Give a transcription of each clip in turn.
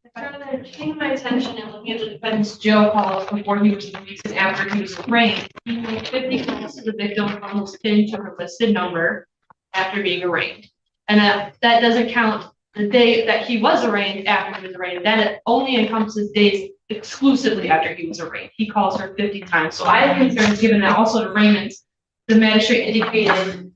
It came to my attention in looking at the defendant's jail calls before he was released and after he was arraigned. He made 50 calls to the victim from his PIN to her listed number after being arraigned. And that doesn't count the day that he was arraigned after he was arraigned. That only encompasses days exclusively after he was arraigned. He calls her 50 times. So I have concerns given that also at arraignments, the magistrate indicated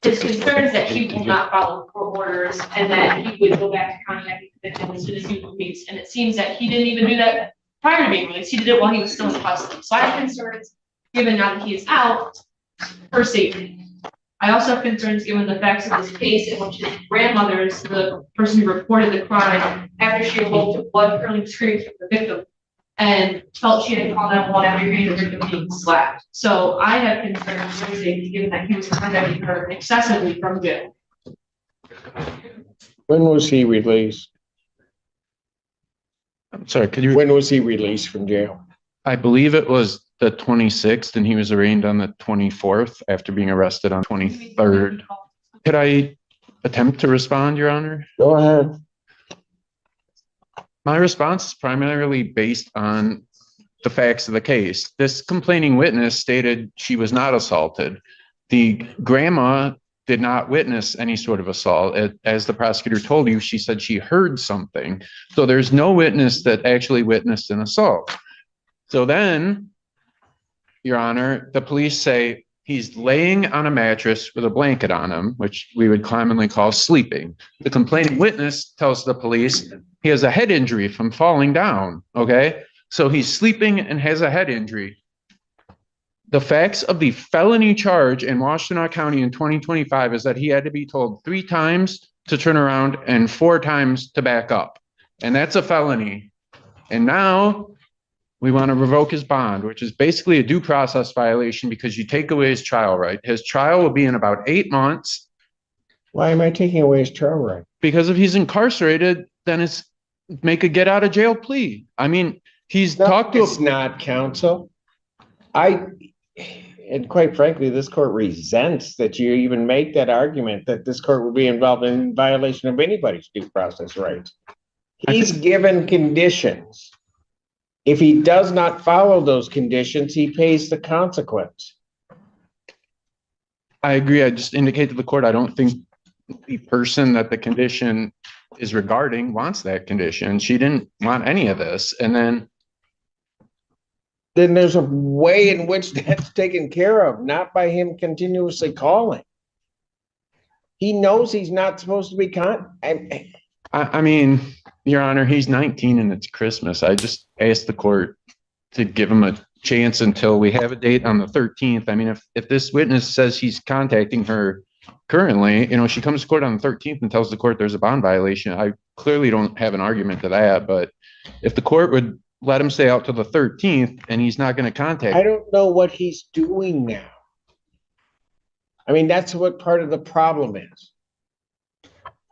his concerns that he will not follow court orders and that he would go back to contacting the victim as soon as he was released. And it seems that he didn't even do that prior to being released. He did it while he was still in custody. So I have concerns given now that he is out for safety. I also have concerns given the facts of this case in which his grandmother is the person who reported the crime after she awoke to blood-curdling screams from the victim and felt she had to call 911 after hearing the victim being slapped. So I have concerns for safety given that he was contacting her excessively from jail. When was he released? I'm sorry, could you? When was he released from jail? I believe it was the 26th and he was arraigned on the 24th after being arrested on 23rd. Could I attempt to respond, Your Honor? Go ahead. My response is primarily based on the facts of the case. This complaining witness stated she was not assaulted. The grandma did not witness any sort of assault. As the prosecutor told you, she said she heard something. So there's no witness that actually witnessed an assault. So then, Your Honor, the police say he's laying on a mattress with a blanket on him, which we would commonly call sleeping. The complaining witness tells the police he has a head injury from falling down, okay? So he's sleeping and has a head injury. The facts of the felony charge in Washtenaw County in 2025 is that he had to be told 3 times to turn around and 4 times to back up. And that's a felony. And now we want to revoke his bond, which is basically a due process violation because you take away his trial right. His trial will be in about 8 months. Why am I taking away his trial right? Because if he's incarcerated, then it's make a get out of jail plea. I mean, he's talked to. It's not, counsel. And quite frankly, this court resents that you even make that argument that this court would be involved in violation of anybody's due process rights. He's given conditions. If he does not follow those conditions, he pays the consequence. I agree. I just indicate to the court, I don't think the person that the condition is regarding wants that condition. She didn't want any of this. And then there's a way in which that's taken care of, not by him continuously calling. He knows he's not supposed to be I mean, Your Honor, he's 19 and it's Christmas. I just asked the court to give him a chance until we have a date on the 13th. I mean, if this witness says he's contacting her currently, you know, she comes to court on the 13th and tells the court there's a bond violation. I clearly don't have an argument to that, but if the court would let him stay out to the 13th and he's not going to contact. I don't know what he's doing now. I mean, that's what part of the problem is.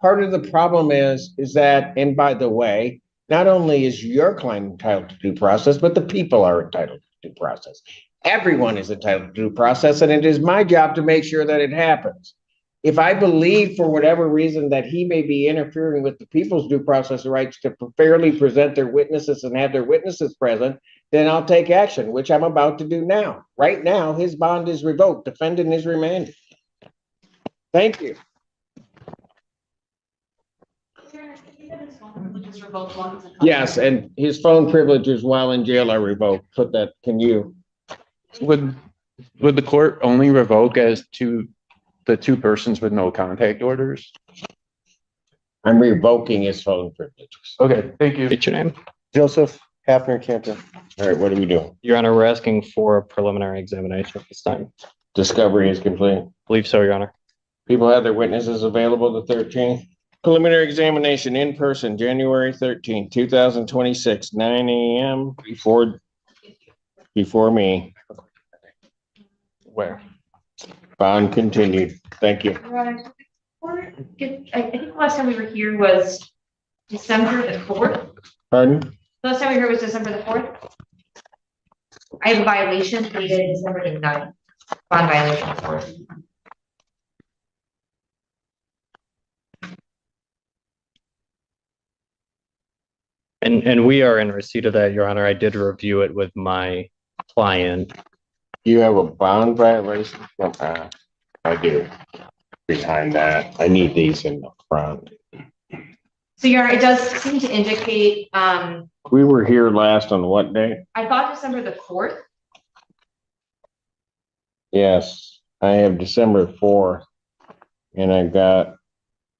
Part of the problem is that, and by the way, not only is your client entitled to due process, but the people are entitled to due process. Everyone is entitled to due process, and it is my job to make sure that it happens. If I believe for whatever reason that he may be interfering with the people's due process rights to fairly present their witnesses and have their witnesses present, then I'll take action, which I'm about to do now. Right now, his bond is revoked. Defendant is remanded. Thank you. Yes, and his phone privileges while in jail are revoked. Put that, can you? Would the court only revoke as to the 2 persons with no contact orders? I'm revoking his phone privileges. Okay, thank you. State your name. Joseph Hafner Cantor. All right, what are we doing? Your Honor, we're asking for a preliminary examination at this time. Discovery is complete. Believe so, Your Honor. People have their witnesses available the 13th. Preliminary examination in person, January 13th, 2026, 9 a.m. before me. Where? Bond continued. Thank you. I think the last time we were here was December the 4th. Pardon? The last time we were here was December the 4th. I have a violation dated December the 9th. Bond violation, of course. And we are in receipt of that, Your Honor. I did review it with my client. You have a bond violation? I do. Behind that, I need these in the front. So Your Honor, it does seem to indicate, We were here last on what day? I thought December the 4th. Yes, I have December 4th. And I've got,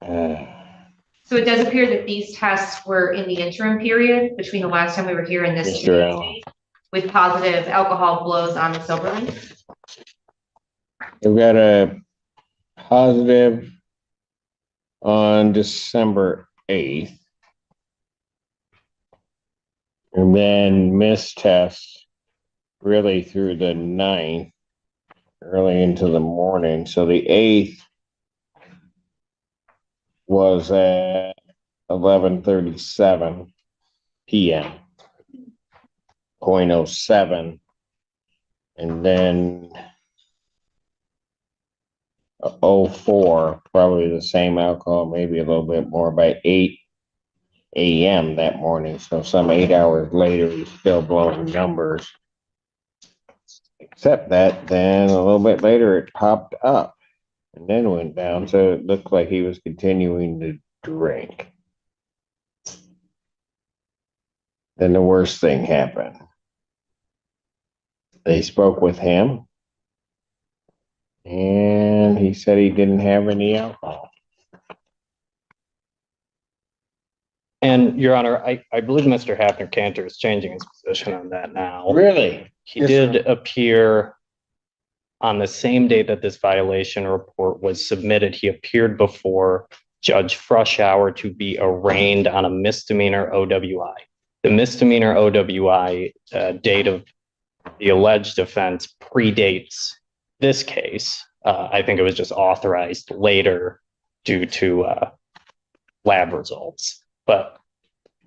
So it does appear that these tests were in the interim period between the last time we were here and this Mr. Allen. with positive alcohol blows on the Silverlink. I've got a positive on December 8th. And then missed tests really through the 9th, early into the morning. So the 8th was at 11:37 p.m. 0.07. And then 04, probably the same alcohol, maybe a little bit more by 8 a.m. that morning. So some 8 hours later, he's still blowing numbers. Except that then a little bit later, it popped up and then went down. So it looked like he was continuing to drink. Then the worst thing happened. They spoke with him. And he said he didn't have any alcohol. And Your Honor, I believe Mr. Hafner-Cantor is changing his position on that now. Really? He did appear on the same day that this violation report was submitted. He appeared before Judge Frushauer to be arraigned on a misdemeanor OWI. The misdemeanor OWI date of the alleged offense predates this case. I think it was just authorized later due to lab results. But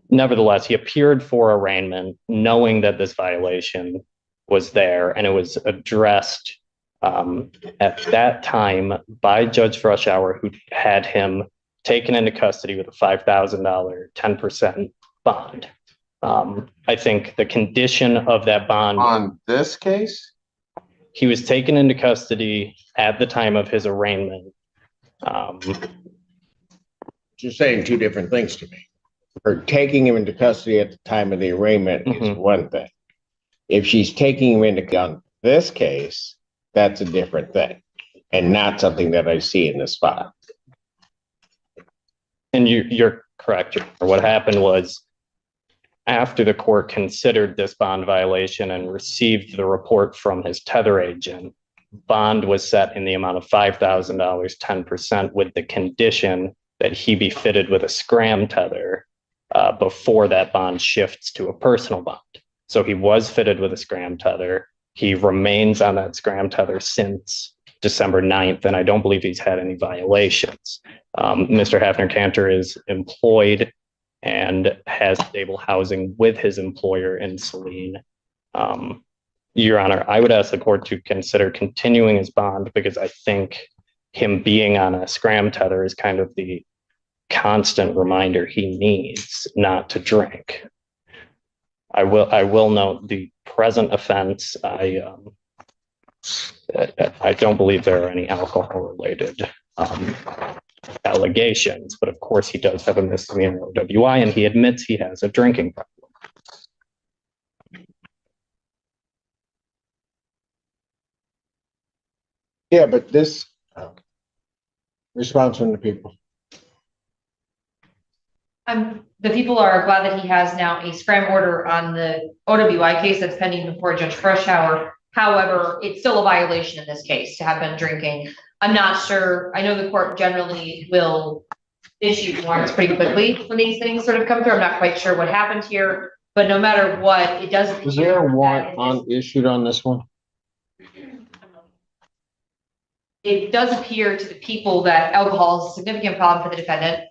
nevertheless, he appeared for arraignment knowing that this violation was there, and it was addressed at that time by Judge Frushauer, who had him taken into custody with a $5,000 10% bond. I think the condition of that bond On this case? he was taken into custody at the time of his arraignment. You're saying two different things to me. Her taking him into custody at the time of the arraignment is one thing. If she's taking him into on this case, that's a different thing and not something that I see in this file. And you're correct. What happened was after the court considered this bond violation and received the report from his tether agent, bond was set in the amount of $5,000, 10%, with the condition that he be fitted with a scram tether before that bond shifts to a personal bond. So he was fitted with a scram tether. He remains on that scram tether since December 9th, and I don't believe he's had any violations. Mr. Hafner-Cantor is employed and has stable housing with his employer in Saline. Your Honor, I would ask the court to consider continuing his bond because I think him being on a scram tether is kind of the constant reminder he needs not to drink. I will note the present offense. I don't believe there are any alcohol related allegations, but of course he does have a misdemeanor OWI and he admits he has a drinking problem. Yeah, but this response from the people. The people are glad that he has now a scram order on the OWI case that's pending before Judge Frushauer. However, it's still a violation in this case to have been drinking. I'm not sure. I know the court generally will issue warrants pretty quickly when these things sort of come through. I'm not quite sure what happened here, but no matter what, it doesn't. Is there a warrant issued on this one? It does appear to the people that alcohol is a significant problem for the defendant.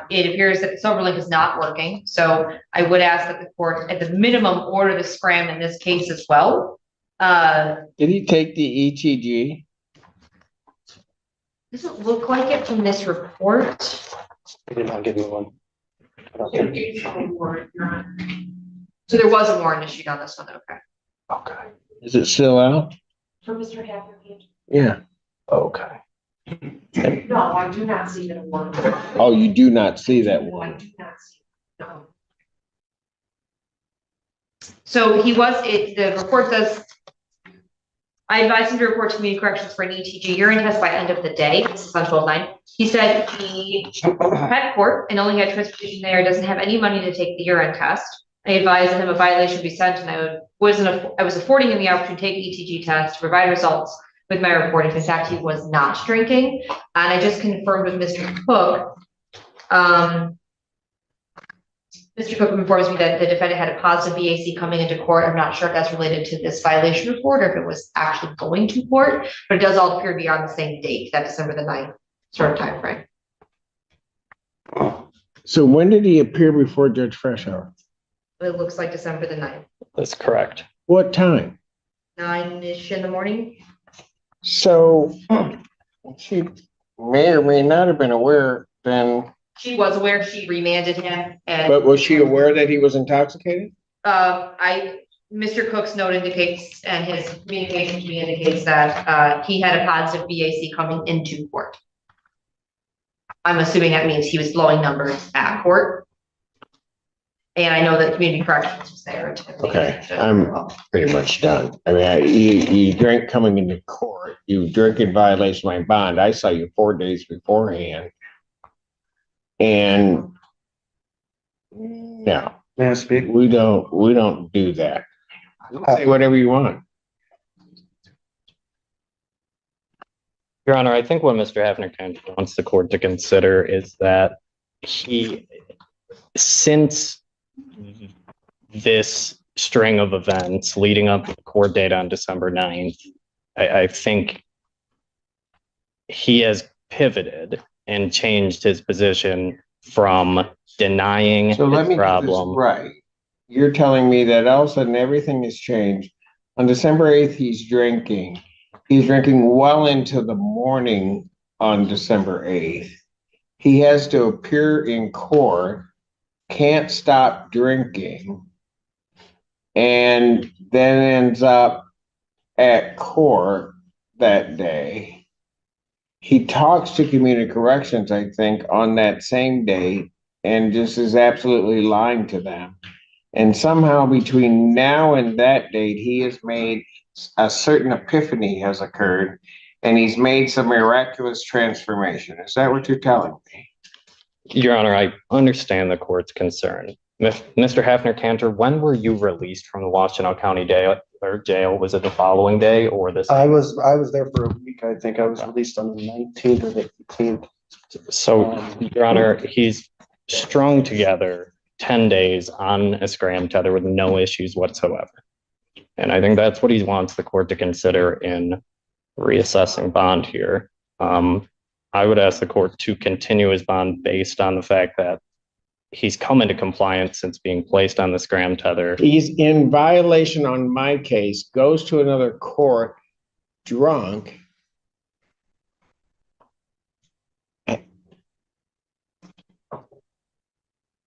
It appears that the Silverlink is not working. So I would ask that the court at the minimum order the scram in this case as well. Did he take the ETG? Doesn't look like it from this report. I did not give you one. So there was a warrant issued on this one, okay. Okay. Is it still out? For Mr. Haffner? Yeah. Okay. No, I do not see that a warrant. Oh, you do not see that I one. do not see, no. So the report says, I advised him to report to community corrections for an ETG urine test by end of the day. This is on 12/9. He said he had court and only had transportation there, doesn't have any money to take the urine test. I advised him a violation would be sent, and I was affording him the opportunity to take ETG test to provide results with my report if in fact he was not drinking. And I just confirmed with Mr. Cook. Mr. Cook informs me that the defendant had a positive BAC coming into court. I'm not sure if that's related to this violation report or if it was actually going to court, but it does all appear to be on the same date, that December the 9th sort of timeframe. So when did he appear before Judge Freshour? It looks like December the 9th, That's correct. What time? 9-ish in the morning. So she may or may not have been aware then, She was aware, she remanded him, and but was she aware that he was intoxicated? Mr. Cook's note indicates, and his communication to me indicates that he had a positive BAC coming into court. I'm assuming that means he was blowing numbers at court. And I know that community corrections was there. Okay, I'm pretty much done. I mean, you drink coming into court, you drink in violation of my bond. I saw you 4 days beforehand. And no, May I speak? we don't do that. Say whatever you want. Your Honor, I think what Mr. Hafner wants the court to consider is that since this string of events leading up to the court date on December 9th, I think he has pivoted and changed his position from denying So let the me get this problem. right. You're telling me that all of a sudden everything has changed. On December 8th, he's drinking. He's drinking well into the morning on December 8th. He has to appear in court, can't stop drinking, and then ends up at court that day. He talks to community corrections, I think, on that same day and just is absolutely lying to them. And somehow between now and that date, he has made a certain epiphany has occurred and he's made some miraculous transformation. Is that what you're telling me? Your Honor, I understand the court's concern. Mr. Hafner Cantor, when were you released from the Washtenaw County jail? Was it the following day or this? I was there for a week. I think I was released on the 19th or the 18th. So, Your Honor, he's strung together 10 days on a scram tether with no issues whatsoever. And I think that's what he wants the court to consider in reassessing bond here. I would ask the court to continue his bond based on the fact that he's come into compliance since being placed on the scram tether. He's in violation on my case, goes to another court drunk. And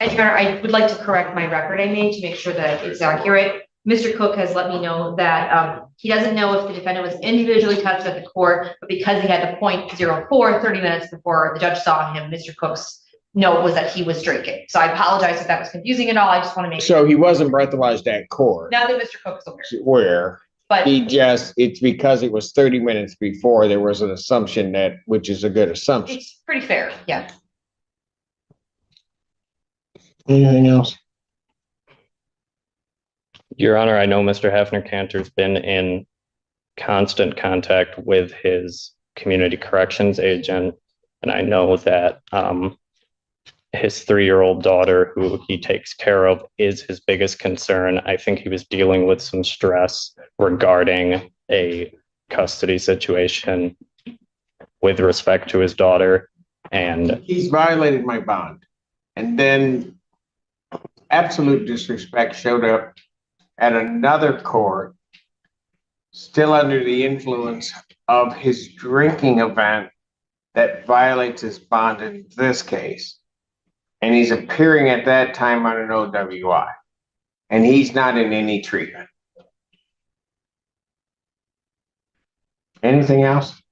Your Honor, I would like to correct my record I made to make sure that it's accurate. Mr. Cook has let me know that he doesn't know if the defendant was individually touched at the court, but because he had the .04 30 minutes before the judge saw him, Mr. Cook's note was that he was drinking. So I apologize if that was confusing at all. I just want to make sure. So he wasn't breathalyzed at court. Now that Mr. Cook is aware. Where But it's because it was 30 minutes before, there was an assumption which is a good assumption. it's pretty fair, yeah. Anything else? Your Honor, I know Mr. Hafner Cantor's been in constant contact with his community corrections agent, and I know that his 3-year-old daughter, who he takes care of, is his biggest concern. I think he was dealing with some stress regarding a custody situation with respect to his daughter, and He's violated my bond. And then absolute disrespect showed up at another court, still under the influence of his drinking event that violates his bond in this case. and he's appearing at that time on an OWI, and he's not in any treatment. Anything else?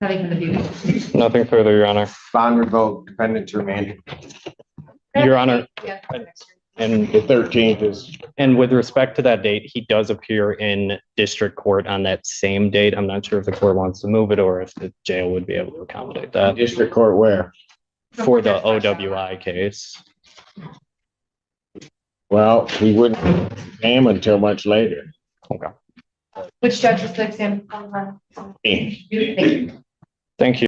Nothing for the view. Nothing further, Your Honor. Bond revoked, defendant's remanded. Your Honor, Yeah. and The 13th is, And with respect to that date, he does appear in district court on that same date. I'm not sure if the court wants to move it or if the jail would be able to accommodate that district court where? for the OWI case. Well, we wouldn't pay him until much later. Which judge is the exam? Me. Thank you. Thank you.